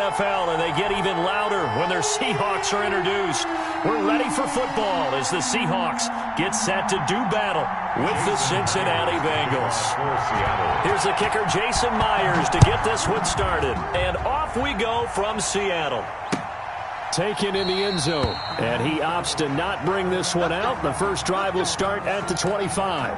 NFL, and they get even louder when their Seahawks are introduced. We're ready for football as the Seahawks get set to do battle with the Cincinnati Bengals. Here's the kicker, Jason Myers, to get this one started. And off we go from Seattle. Taken in the end zone, and he opts to not bring this one out. The first drive will start at the 25.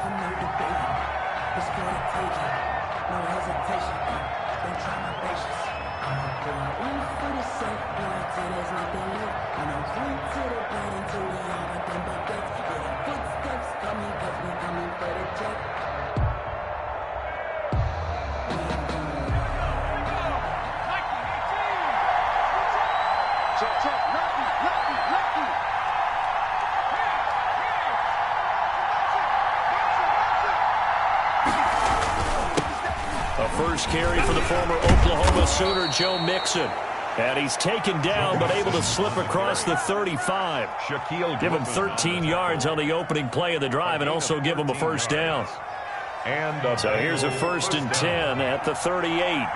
First carry for the former Oklahoma Sooner, Joe Mixon. And he's taken down, but able to slip across the 35. Give him 13 yards on the opening play of the drive and also give him a first down. So here's a 1st and 10 at the 38.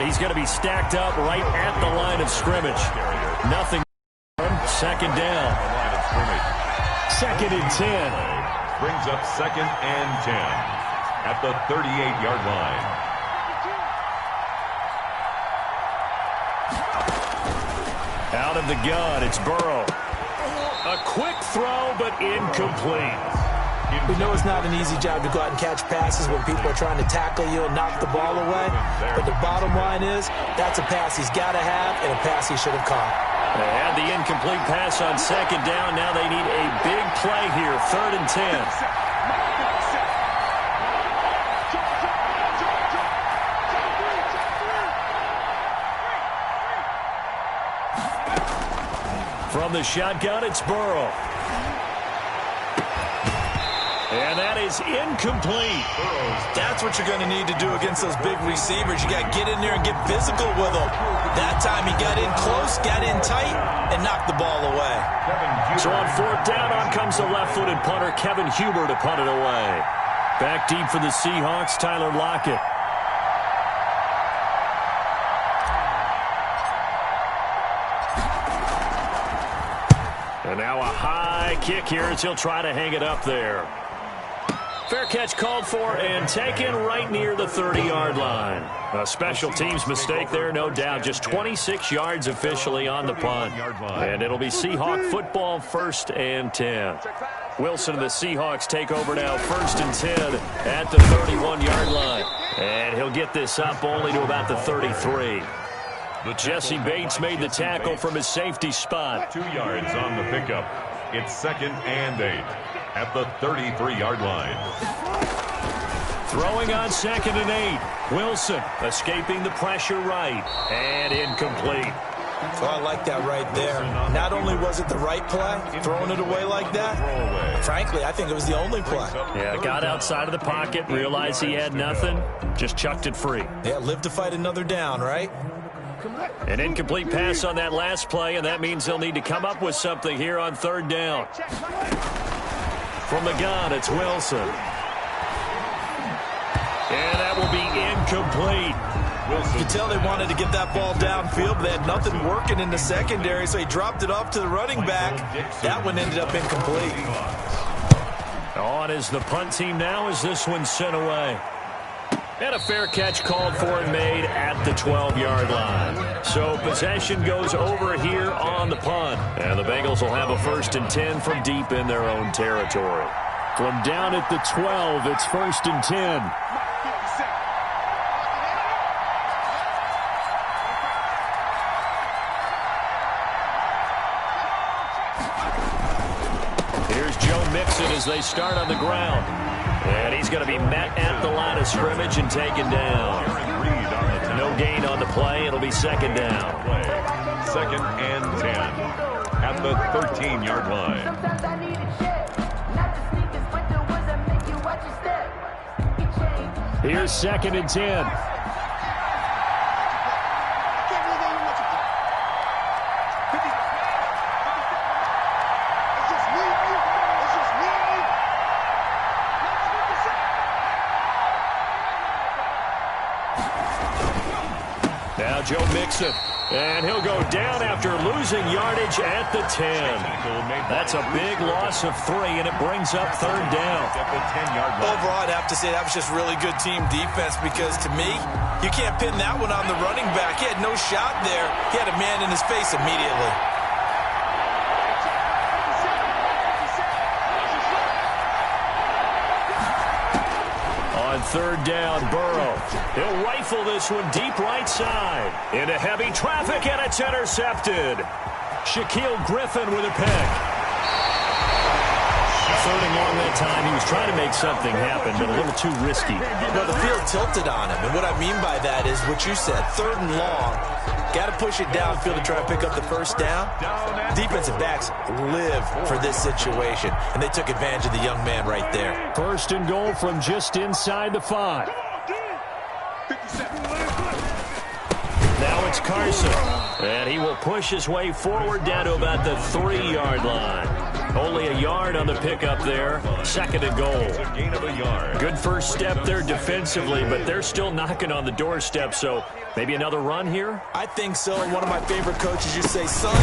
He's going to be stacked up right at the line of scrimmage. Nothing. Second down. 2nd and 10. Brings up 2nd and 10 at the 38-yard line. Out of the gun, it's Burrow. A quick throw, but incomplete. We know it's not an easy job to go out and catch passes when people are trying to tackle you and knock the ball away. But the bottom line is, that's a pass he's got to have and a pass he should have caught. They had the incomplete pass on 2nd down. Now they need a big play here, 3rd and 10. From the shotgun, it's Burrow. And that is incomplete. That's what you're going to need to do against those big receivers. You got to get in there and get physical with them. That time he got in close, got in tight, and knocked the ball away. So on 4th down, on comes the left-footed punter, Kevin Huber, to punt it away. Back deep for the Seahawks, Tyler Lockett. And now a high kick here as he'll try to hang it up there. Fair catch called for and taken right near the 30-yard line. A special teams mistake there, no doubt. Just 26 yards officially on the punt. And it'll be Seahawk football, 1st and 10. Wilson and the Seahawks take over now, 1st and 10 at the 31-yard line. And he'll get this up only to about the 33. Jesse Bates made the tackle from his safety spot. 2 yards on the pickup. It's 2nd and 8 at the 33-yard line. Throwing on 2nd and 8. Wilson escaping the pressure right. And incomplete. So I like that right there. Not only was it the right play, throwing it away like that, frankly, I think it was the only play. Yeah, got outside of the pocket, realized he had nothing, just chucked it free. Yeah, live to fight another down, right? An incomplete pass on that last play, and that means they'll need to come up with something here on 3rd down. From the gun, it's Wilson. And that will be incomplete. You can tell they wanted to get that ball downfield, but they had nothing working in the secondary, so he dropped it off to the running back. That one ended up incomplete. On is the punt team now as this one's sent away. And a fair catch called for and made at the 12-yard line. So possession goes over here on the punt. And the Bengals will have a 1st and 10 from deep in their own territory. From down at the 12, it's 1st and 10. Here's Joe Mixon as they start on the ground. And he's going to be met at the line of scrimmage and taken down. No gain on the play. It'll be 2nd down. 2nd and 10 at the 13-yard line. Here's 2nd and 10. Joe Mixon. And he'll go down after losing yardage at the 10. That's a big loss of 3, and it brings up third down. Overall, I'd have to say that was just really good team defense because, to me, you can't pin that one on the running back. He had no shot there. He had a man in his face immediately. On third down, Burrow. He'll rifle this one deep right side. Into heavy traffic, and it's intercepted. Shaquille Griffin with a pick. Third and long that time. He was trying to make something happen, but a little too risky. Well, the field tilted on him, and what I mean by that is what you said. Third and long. Got to push it downfield to try to pick up the first down. Defensive backs live for this situation, and they took advantage of the young man right there. First and goal from just inside the 5. Now it's Carson, and he will push his way forward down to about the 3-yard line. Only a yard on the pickup there. Second and goal. Gain of a yard. Good first step there defensively, but they're still knocking on the doorstep, so maybe another run here? I think so. And one of my favorite coaches used to say, son,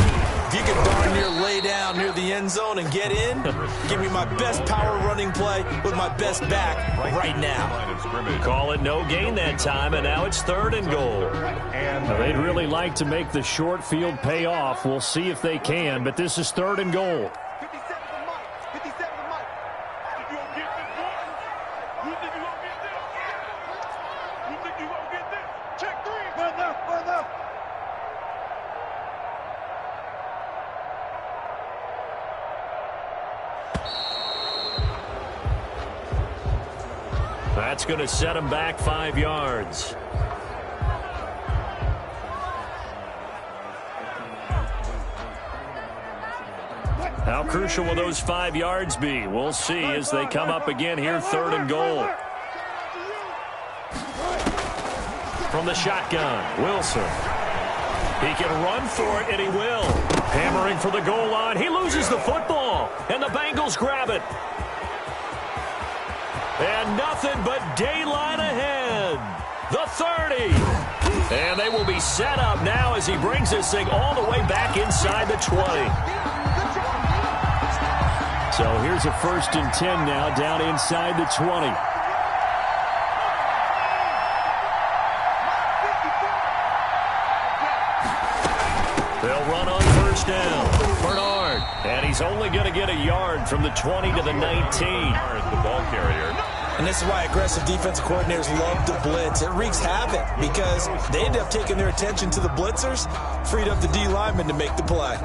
if you can darn near lay down near the end zone and get in, give me my best power running play with my best back right now. Call it no gain that time, and now it's third and goal. Now, they'd really like to make the short field pay off. We'll see if they can, but this is third and goal. That's going to set him back 5 yards. How crucial will those 5 yards be? We'll see as they come up again here, third and goal. From the shotgun, Wilson. He can run for it, and he will. Hammering for the goal line. He loses the football, and the Bengals grab it. And nothing but daylight ahead. The 30. And they will be set up now as he brings this thing all the way back inside the 20. So here's a 1st and 10 now down inside the 20. They'll run on first down. Bernard. And he's only going to get a yard from the 20 to the 19. The ball carrier. And this is why aggressive defensive coordinators love to blitz. It wreaks havoc because they end up taking their attention to the blitzers, freed up the D lineman to make the play.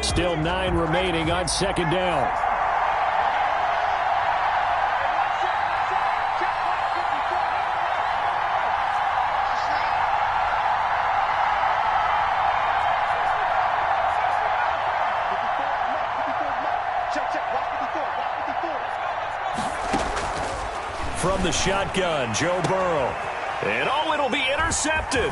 Still 9 remaining on second down. From the shotgun, Joe Burrow. And it'll be intercepted.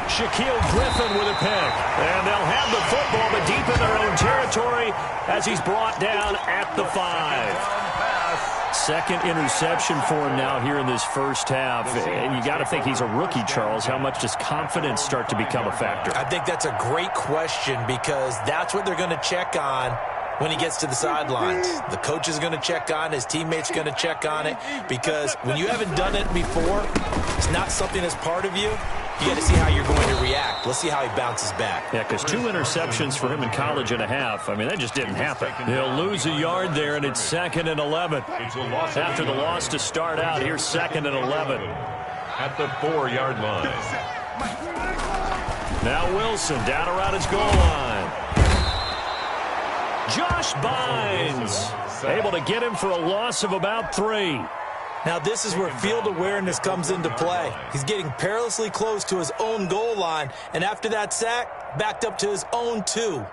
Shaquille Griffin with a pick. And they'll have the football, but deep in their own territory as he's brought down at the 5. Second interception for him now here in this first half. And you got to think he's a rookie, Charles. How much does confidence start to become a factor? I think that's a great question because that's what they're going to check on when he gets to the sidelines. The coach is going to check on, his teammates are going to check on it, because when you haven't done it before, it's not something that's part of you. You got to see how you're going to react. Let's see how he bounces back. Yeah, because 2 interceptions for him in college and a half. I mean, that just didn't happen. He'll lose a yard there, and it's 2nd and 11. After the loss to start out, here's 2nd and 11. At the 4-yard line. Now Wilson down around his goal line. Josh Bynes able to get him for a loss of about 3. Now this is where field awareness comes into play. He's getting perilously close to his own goal line, and after that sack, backed up to his own 2.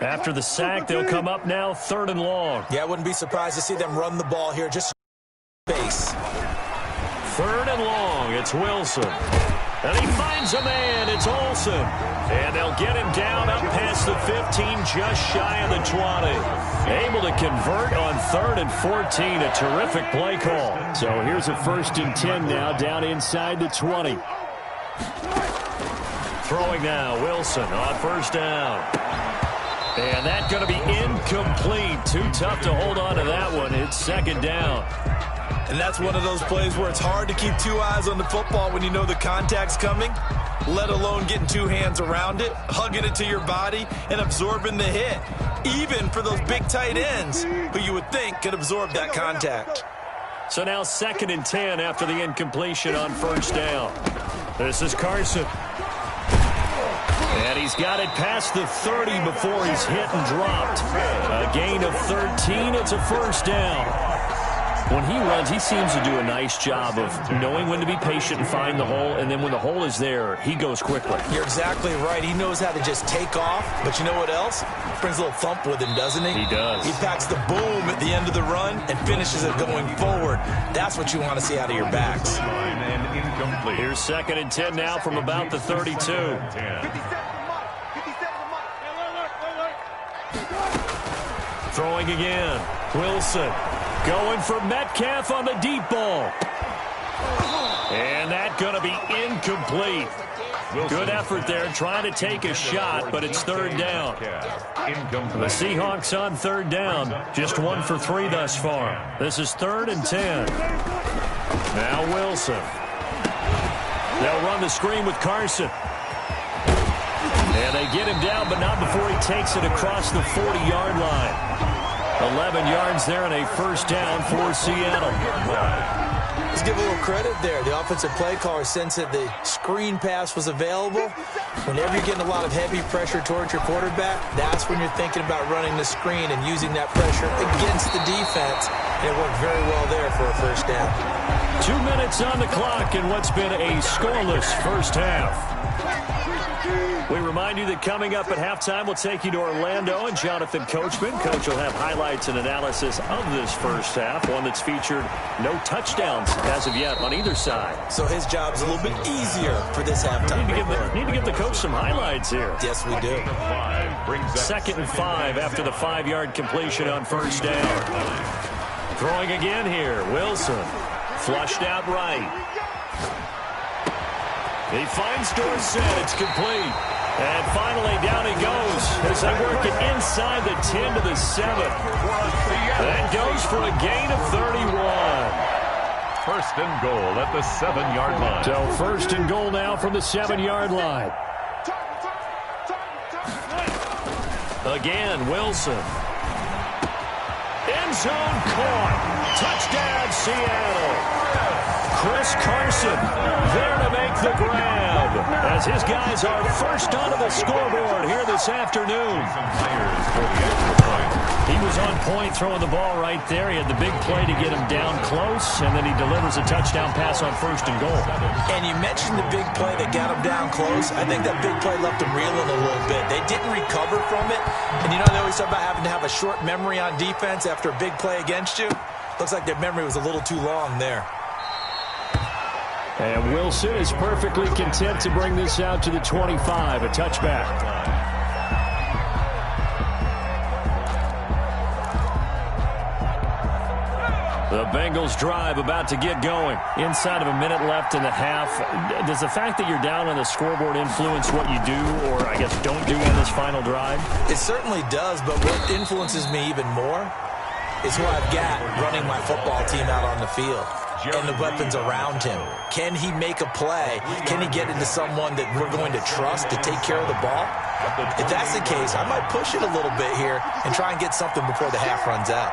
After the sack, they'll come up now 3rd and long. Yeah, I wouldn't be surprised to see them run the ball here, just base. 3rd and long, it's Wilson. And he finds a man. It's Olsen. And they'll get him down up past the 15, just shy of the 20. Able to convert on 3rd and 14. A terrific play call. So here's a 1st and 10 now, down inside the 20. Throwing now, Wilson on 1st down. And that's going to be incomplete. Too tough to hold on to that one. It's 2nd down. And that's one of those plays where it's hard to keep 2 eyes on the football when you know the contact's coming, let alone getting 2 hands around it, hugging it to your body, and absorbing the hit. Even for those big tight ends who you would think could absorb that contact. So now 2nd and 10 after the incompletion on 1st down. This is Carson. And he's got it past the 30 before he's hit and dropped. A gain of 13. It's a 1st down. When he runs, he seems to do a nice job of knowing when to be patient and find the hole, and then when the hole is there, he goes quickly. You're exactly right. He knows how to just take off, but you know what else? Brings a little thump with him, doesn't he? He does. He packs the boom at the end of the run and finishes it going forward. That's what you want to see out of your backs. And incomplete. Here's 2nd and 10 now from about the 32. Throwing again. Wilson. Going for Metcalf on the deep ball. And that's going to be incomplete. Good effort there trying to take a shot, but it's 3rd down. The Seahawks on 3rd down. Just 1 for 3 thus far. This is 3rd and 10. Now Wilson. They'll run the screen with Carson. And they get him down, but not before he takes it across the 40-yard line. 11 yards there and a 1st down for Seattle. Let's give a little credit there. The offensive play caller sensed that the screen pass was available. Whenever you're getting a lot of heavy pressure towards your quarterback, that's when you're thinking about running the screen and using that pressure against the defense. And it worked very well there for a 1st down. 2 minutes on the clock in what's been a scoreless 1st half. We remind you that coming up at halftime, we'll take you to Orlando and Jonathan Coachman. Coach will have highlights and analysis of this 1st half, one that's featured no touchdowns as of yet on either side. So his job's a little bit easier for this halftime. Need to give the coach some highlights here. Yes, we do. 2nd and 5 after the 5-yard completion on 1st down. Throwing again here, Wilson. Flushed out right. He finds Dorsett. It's complete. And finally, down he goes as they work it inside the 10 to the 7. That goes for a gain of 31. 1st and goal at the 7-yard line. So 1st and goal now from the 7-yard line. Again, Wilson. End zone caught. Touchdown, Seattle. Chris Carson there to make the grab as his guys are first onto the scoreboard here this afternoon. He was on point throwing the ball right there. He had the big play to get him down close, and then he delivers a touchdown pass on 1st and goal. And you mentioned the big play that got him down close. I think that big play left him reeling a little bit. They didn't recover from it. And you know they always talk about having to have a short memory on defense after a big play against you? Looks like their memory was a little too long there. And Wilson is perfectly content to bring this out to the 25, a touchback. The Bengals drive about to get going. Inside of a minute left in the half. Does the fact that you're down on the scoreboard influence what you do or, I guess, don't do on this final drive? It certainly does, but what influences me even more is who I've got running my football team out on the field. And the weapons around him. Can he make a play? Can he get into someone that we're going to trust to take care of the ball? If that's the case, I might push it a little bit here and try and get something before the half runs out.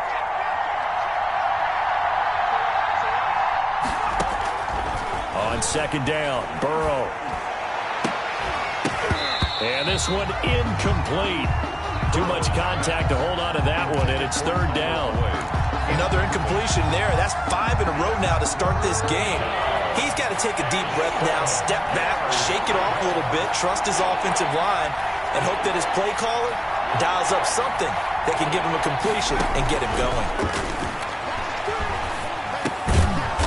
On 2nd down, Burrow. And this one incomplete. Too much contact to hold on to that one, and it's 3rd down. Another incompletion there. That's 5 in a row now to start this game. He's got to take a deep breath now, step back, shake it off a little bit, trust his offensive line, and hope that his play caller dials up something that can give him a completion and get him going.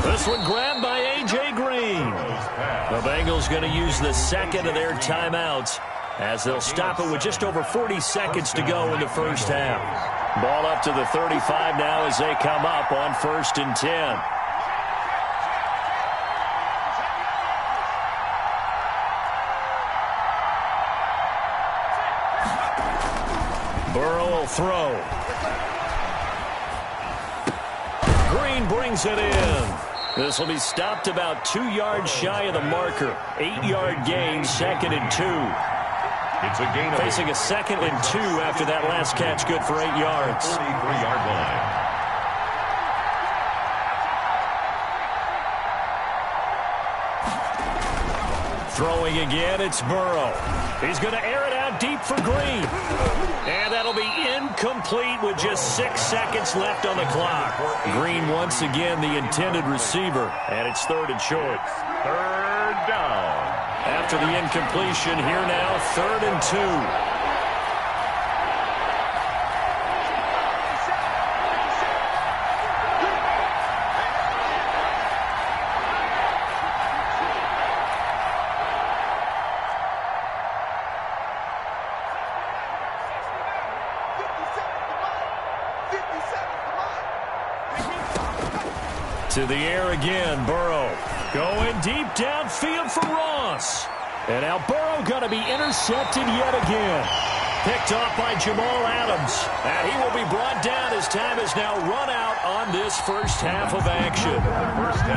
This one grabbed by A.J. Green. The Bengals going to use the second of their timeouts as they'll stop it with just over 40 seconds to go in the first half. Ball up to the 35 now as they come up on 1st and 10. Burrow will throw. Green brings it in. This will be stopped about 2 yards shy of the marker. 8-yard gain, 2nd and 2. It's a gain of facing a 2nd and 2 after that last catch, good for 8 yards. 43-yard line. Throwing again, it's Burrow. He's going to air it out deep for Green. And that'll be incomplete with just 6 seconds left on the clock. Green once again the intended receiver, and it's 3rd and short. 3rd down. After the incompletion, here now, 3rd and 2. To the air again, Burrow. Going deep downfield for Ross. And now Burrow going to be intercepted yet again. Picked off by Jamal Adams. And he will be brought down as time is now run out on this first half of action.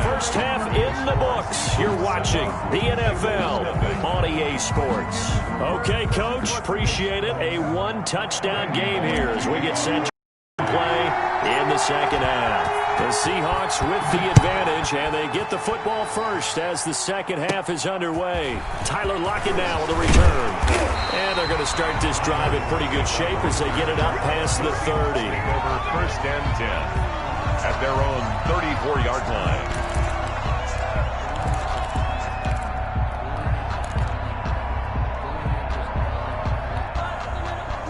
First half in the books. You're watching the NFL on EA Sports. Okay, Coach, appreciate it. A 1-touchdown game here as we get set to play in the second half. The Seahawks with the advantage, and they get the football first as the second half is underway. Tyler Lockett now with a return. And they're going to start this drive in pretty good shape as they get it up past the 30. Over 1st and 10 at their own 34-yard line.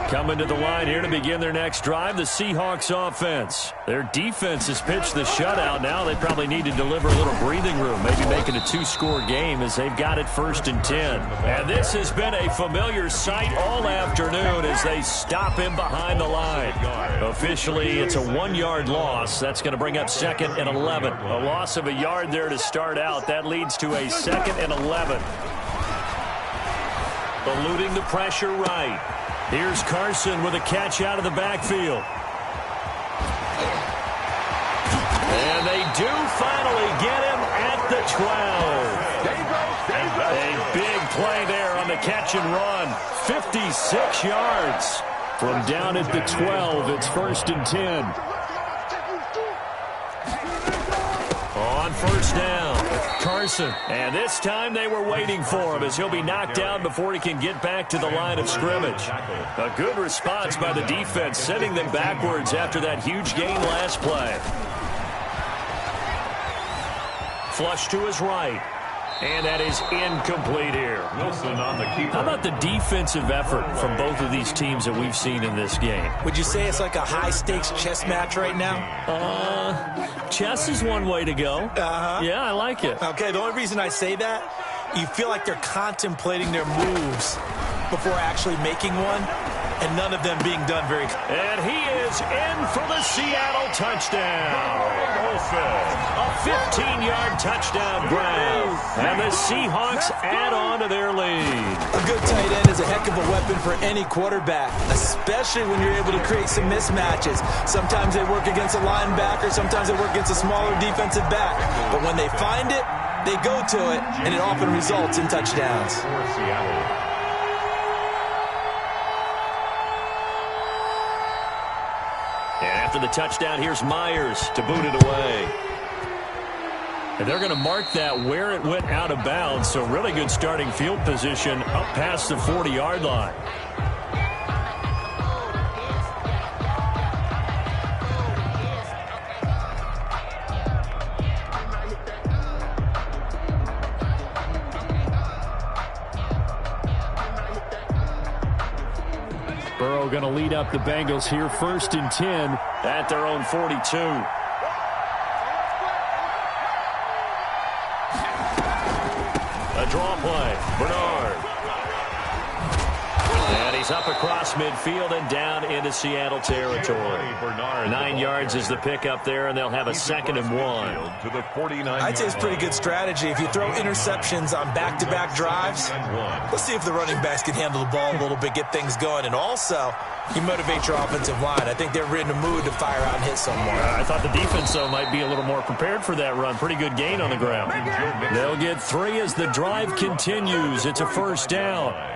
Coming to the line here to begin their next drive, the Seahawks offense. Their defense has pitched the shutout. Now they probably need to deliver a little breathing room, maybe make it a 2-score game as they've got it 1st and 10. And this has been a familiar sight all afternoon as they stop him behind the line. Officially, it's a 1-yard loss. That's going to bring up 2nd and 11. A loss of a yard there to start out. That leads to a 2nd and 11. Eluding the pressure right. Here's Carson with a catch out of the backfield. And they do finally get him at the 12. A big play there on the catch and run. 56 yards. From down at the 12, it's 1st and 10. On 1st down, Carson. And this time they were waiting for him as he'll be knocked down before he can get back to the line of scrimmage. A good response by the defense, sending them backwards after that huge gain last play. Flush to his right. And that is incomplete here. Wilson on the keeper. How about the defensive effort from both of these teams that we've seen in this game? Would you say it's like a high-stakes chess match right now? Chess is one way to go. Yeah, I like it. Okay, the only reason I say that, you feel like they're contemplating their moves before actually making one, and none of them being done very. And he is in for the Seattle touchdown. A 15-yard touchdown grab. And the Seahawks add on to their lead. A good tight end is a heck of a weapon for any quarterback, especially when you're able to create some mismatches. Sometimes they work against a linebacker, sometimes they work against a smaller defensive back. But when they find it, they go to it, and it often results in touchdowns. For Seattle. After the touchdown, here's Myers to boot it away. And they're going to mark that where it went out of bounds, so really good starting field position up past the 40-yard line. Burrow going to lead up the Bengals here, 1st and 10 at their own 42. A draw play. Bernard. And he's up across midfield and down into Seattle territory. 9 yards is the pickup there, and they'll have a 2nd and 1. I'd say it's pretty good strategy. If you throw interceptions on back-to-back drives, let's see if the running backs can handle the ball a little bit, get things going, and also you motivate your offensive line. I think they're in the mood to fire out and hit someone. I thought the defense, though, might be a little more prepared for that run. Pretty good gain on the ground. They'll get 3 as the drive continues. It's a 1st down.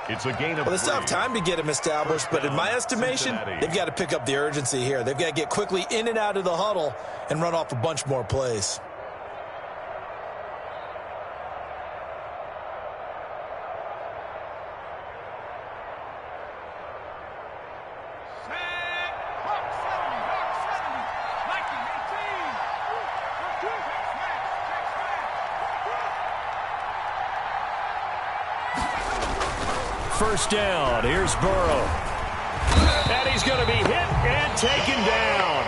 It's a gain of Well, they still have time to get him established, but in my estimation, they've got to pick up the urgency here. They've got to get quickly in and out of the huddle and run off a bunch more plays. First down. Here's Burrow. And he's going to be hit and taken down.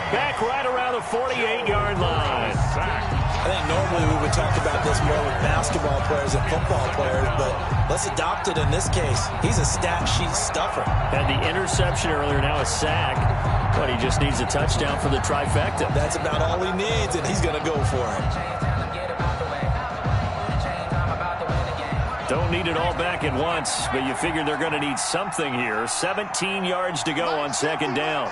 Back right around the 48-yard line. I think normally we would talk about this more with basketball players and football players, but let's adopt it in this case. He's a stat sheet stuffer. Had the interception earlier, now a sack. But he just needs a touchdown for the trifecta. That's about all he needs, and he's going to go for it. Don't need it all back at once, but you figure they're going to need something here. 17 yards to go on 2nd down.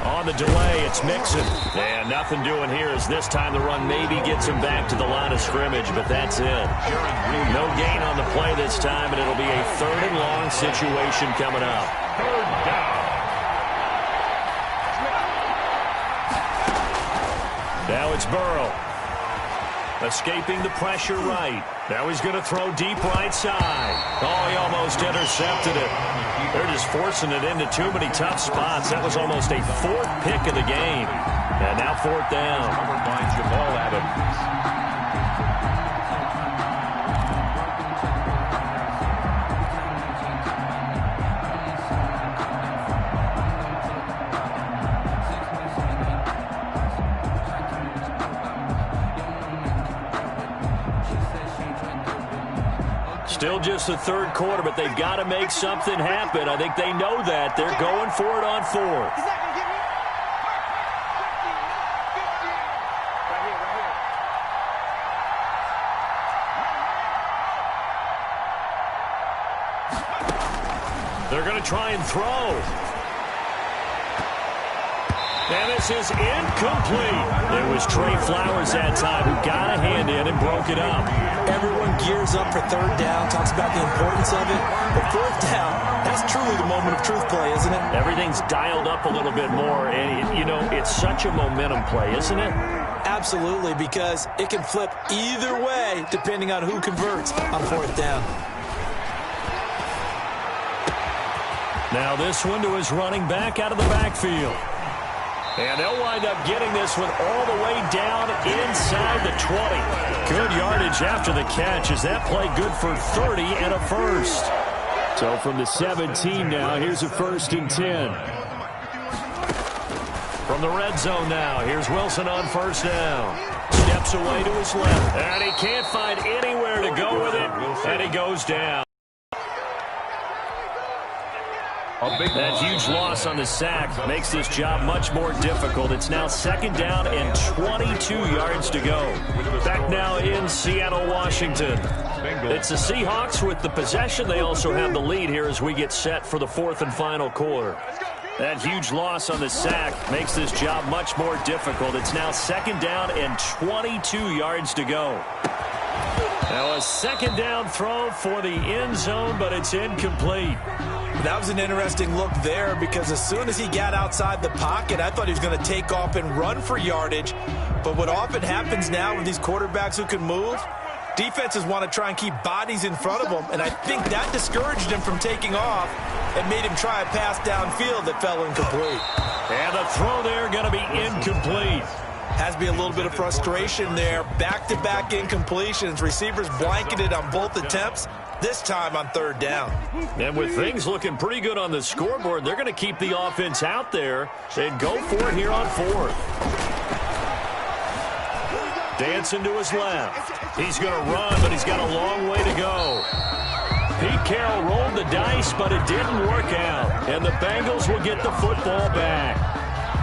On the delay, it's Mixon. And nothing doing here as this time the run maybe gets him back to the line of scrimmage, but that's it. No gain on the play this time, and it'll be a 3rd and long situation coming up. 3rd down. Now it's Burrow. Escaping the pressure right. Now he's going to throw deep right side. Oh, he almost intercepted it. They're just forcing it into too many tough spots. That was almost a 4th pick of the game. And now 4th down. Covered by Jamal Adams. Still just the 3rd quarter, but they've got to make something happen. I think they know that. They're going for it on 4th. They're going to try and throw. And this is incomplete. It was Trey Flowers that time who got a hand in and broke it up. Everyone gears up for 3rd down, talks about the importance of it. But 4th down, that's truly the moment of truth play, isn't it? Everything's dialed up a little bit more. And, you know, it's such a momentum play, isn't it? Absolutely, because it can flip either way depending on who converts on 4th down. Now this one to his running back out of the backfield. And they'll wind up getting this one all the way down inside the 20. Good yardage after the catch. Is that play good for 30 and a 1st? So from the 17 now, here's a 1st and 10. From the red zone now, here's Wilson on 1st down. Steps away to his left. And he can't find anywhere to go with it. And he goes down. That huge loss on the sack makes this job much more difficult. It's now 2nd down and 22 yards to go. Back now in Seattle, Washington. It's the Seahawks with the possession. They also have the lead here as we get set for the 4th and final quarter. That huge loss on the sack makes this job much more difficult. It's now 2nd down and 22 yards to go. Now a 2nd down throw for the end zone, but it's incomplete. That was an interesting look there because as soon as he got outside the pocket, I thought he was going to take off and run for yardage. But what often happens now with these quarterbacks who can move, defenses want to try and keep bodies in front of them, and I think that discouraged him from taking off and made him try a pass downfield that fell incomplete. And the throw there going to be incomplete. Has to be a little bit of frustration there. Back-to-back incompletions. Receivers blanketed on both attempts, this time on third down. And with things looking pretty good on the scoreboard, they're going to keep the offense out there and go for it here on fourth. Dancing to his left. He's going to run, but he's got a long way to go. Pete Carroll rolled the dice, but it didn't work out. And the Bengals will get the football back.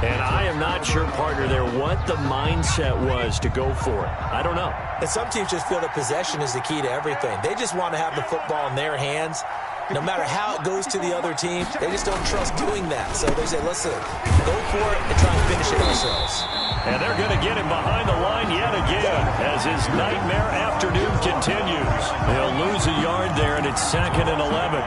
And I am not sure, partner, there what the mindset was to go for it. I don't know. And some teams just feel that possession is the key to everything. They just want to have the football in their hands. No matter how it goes to the other team, they just don't trust doing that. So they say, listen, go for it and try and finish it ourselves. And they're going to get him behind the line yet again as his nightmare afternoon continues. They'll lose a yard there, and it's 2nd and 11.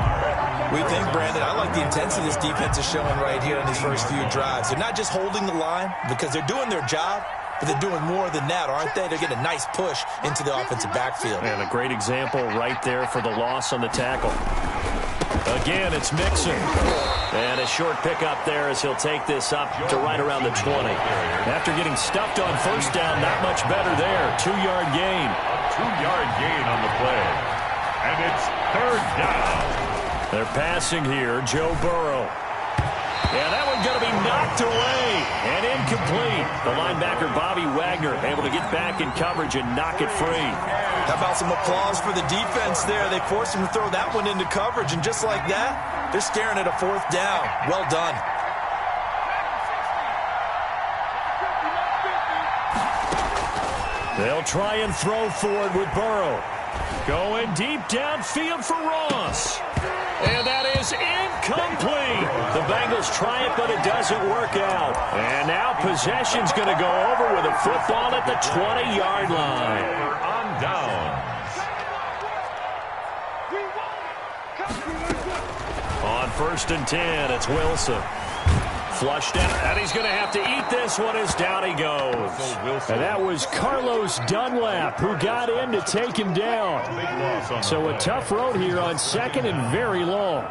We think, Brandon, I like the intensity this defense is showing right here in these first few drives. They're not just holding the line because they're doing their job, but they're doing more than that, aren't they? They're getting a nice push into the offensive backfield. And a great example right there for the loss on the tackle. Again, it's Mixon. And a short pickup there as he'll take this up to right around the 20. After getting stuffed on first down, not much better there. 2-yard gain. 2-yard gain on the play. And it's third down. They're passing here, Joe Burrow. Yeah, that one's going to be knocked away and incomplete. The linebacker, Bobby Wagner, able to get back in coverage and knock it free. How about some applause for the defense there? They forced him to throw that one into coverage, and just like that, they're staring at a fourth down. Well done. They'll try and throw forward with Burrow. Going deep downfield for Ross. And that is incomplete. The Bengals try it, but it doesn't work out. And now possession's going to go over with a football at the 20-yard line. On downs. On 1st and 10, it's Wilson. Flushed out, and he's going to have to eat this one as down he goes. And that was Carlos Dunlap who got in to take him down. So a tough road here on 2nd and very long.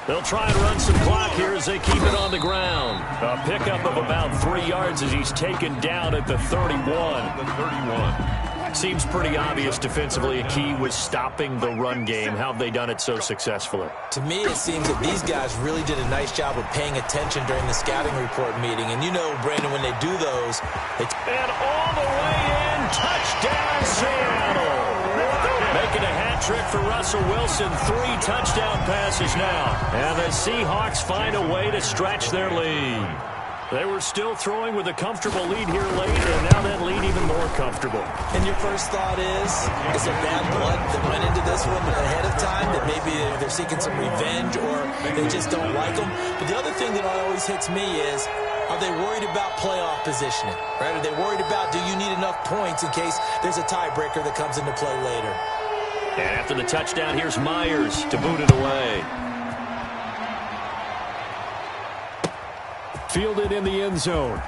They'll try and run some clock here as they keep it on the ground. A pickup of about 3 yards as he's taken down at the 31. Seems pretty obvious defensively. A key was stopping the run game. How have they done it so successfully? To me, it seems that these guys really did a nice job of paying attention during the scouting report meeting. And you know, Brandon, when they do those... And all the way in, touchdown Seattle! Making a hat trick for Russell Wilson. 3 touchdown passes now. And the Seahawks find a way to stretch their lead. They were still throwing with a comfortable lead here late, and now that lead even more comfortable. And your first thought is there bad blood that went into this one ahead of time, that maybe they're seeking some revenge or they just don't like them? But the other thing that always hits me is, are they worried about playoff positioning? Right? Are they worried about, do you need enough points in case there's a tiebreaker that comes into play later? And after the touchdown, here's Myers to boot it away. Fielded in the end zone.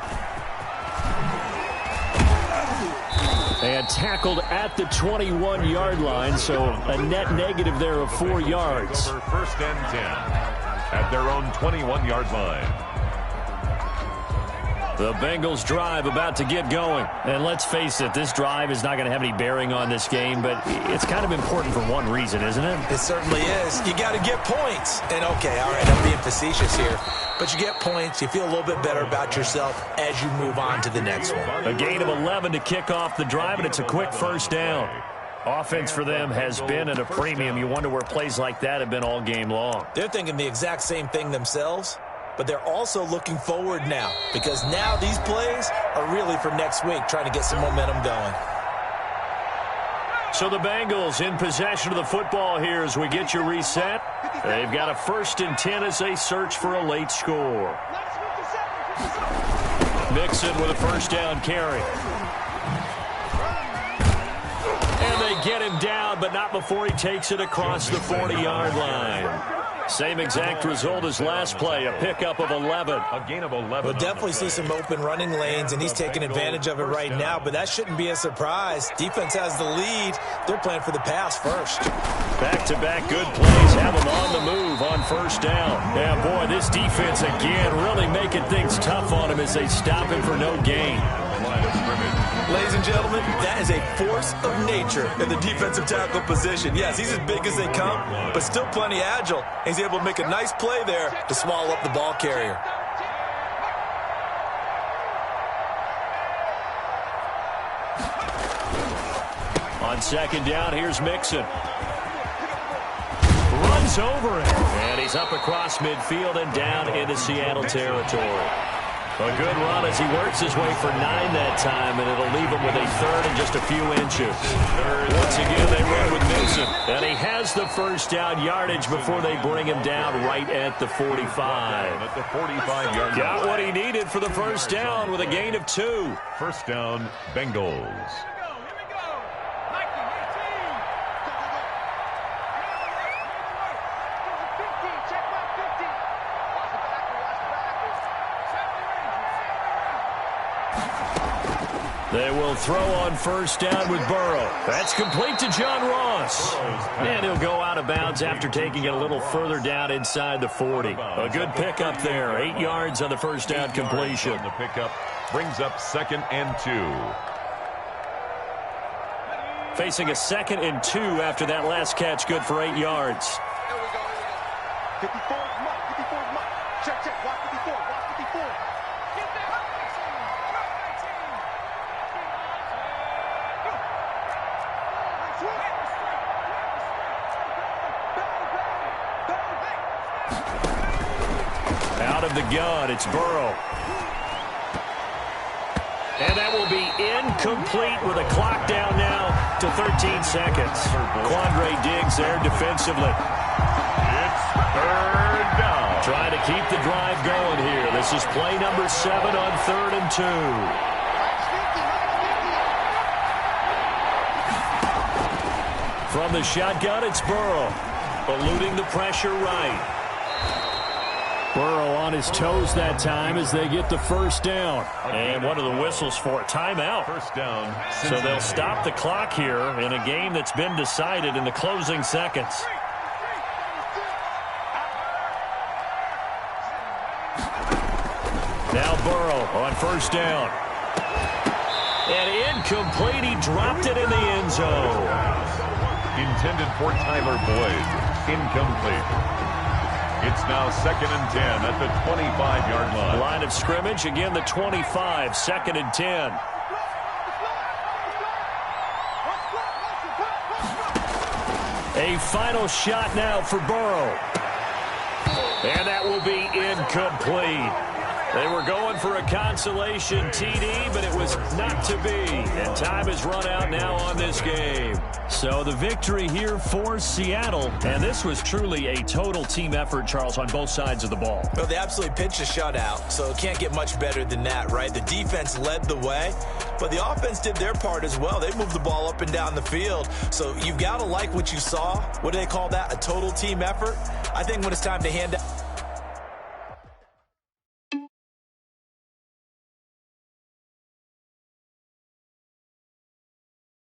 And tackled at the 21-yard line, so a net negative there of 4 yards. Over 1st and 10 at their own 21-yard line. The Bengals drive about to get going. And let's face it, this drive is not going to have any bearing on this game, but it's kind of important for one reason, isn't it? It certainly is. You got to get points. And okay, all right, I'm being facetious here. But you get points, you feel a little bit better about yourself as you move on to the next one. A gain of 11 to kick off the drive, and it's a quick first down. Offense for them has been at a premium. You wonder where plays like that have been all game long. They're thinking the exact same thing themselves, but they're also looking forward now, because now these plays are really for next week, trying to get some momentum going. So the Bengals in possession of the football here as we get you reset. They've got a 1st and 10 as they search for a late score. Mixon with a first down carry. And they get him down, but not before he takes it across the 40-yard line. Same exact result as last play, a pickup of 11. A gain of 11. We'll definitely see some open running lanes, and he's taking advantage of it right now, but that shouldn't be a surprise. Defense has the lead. They're playing for the pass first. Back-to-back good plays have them on the move on 1st first down. Yeah, boy, this defense again really making things tough on him as they stop him for no gain. Ladies and gentlemen, that is a force of nature in the defensive tackle position. Yes, he's as big as they come, but still plenty agile. He's able to make a nice play there to swallow up the ball carrier. On second down, here's Mixon. Runs over him. And he's up across midfield and down into Seattle territory. A good run as he works his way for 9 that time, and it'll leave him with a third and just a few inches. Once again, they run with Mixon. And he has the first down yardage before they bring him down right at the 45. At the 45-yard line. Got what he needed for the first down with a gain of 2. First down, Bengals. They will throw on first down with Burrow. That's complete to John Ross. And he'll go out of bounds after taking it a little further down inside the 40. A good pickup there. 8 yards on the first down completion. The pickup brings up 2nd and 2. Facing a 2nd and 2 after that last catch, good for 8 yards. 54, check, watch 54, watch 54. Out of the gun, it's Burrow. And that will be incomplete with a clock down now to 13 seconds. Quandre Diggs there defensively. It's 3rd down. Trying to keep the drive going here. This is play number 7 on 3rd and 2. From the shotgun, it's Burrow. Eluding the pressure right. Burrow on his toes that time as they get the first down. And one of the whistles for a timeout. First down. So they'll stop the clock here in a game that's been decided in the closing seconds. Now Burrow on first down. And incomplete. He dropped it in the end zone. Intended for Tyler Boyd. Incomplete. It's now 2nd and 10 at the 25-yard line. Line of scrimmage, again the 25, 2nd and 10. A final shot now for Burrow. And that will be incomplete. They were going for a consolation TD, but it was not to be. And time has run out now on this game. So the victory here for Seattle. And this was truly a total team effort, Charles, on both sides of the ball. Well, they absolutely pitched a shutout, so it can't get much better than that, right? The defense led the way, but the offense did their part as well. They moved the ball up and down the field. So you've got to like what you saw. What do they call that? A total team effort? I think when it's time to hand out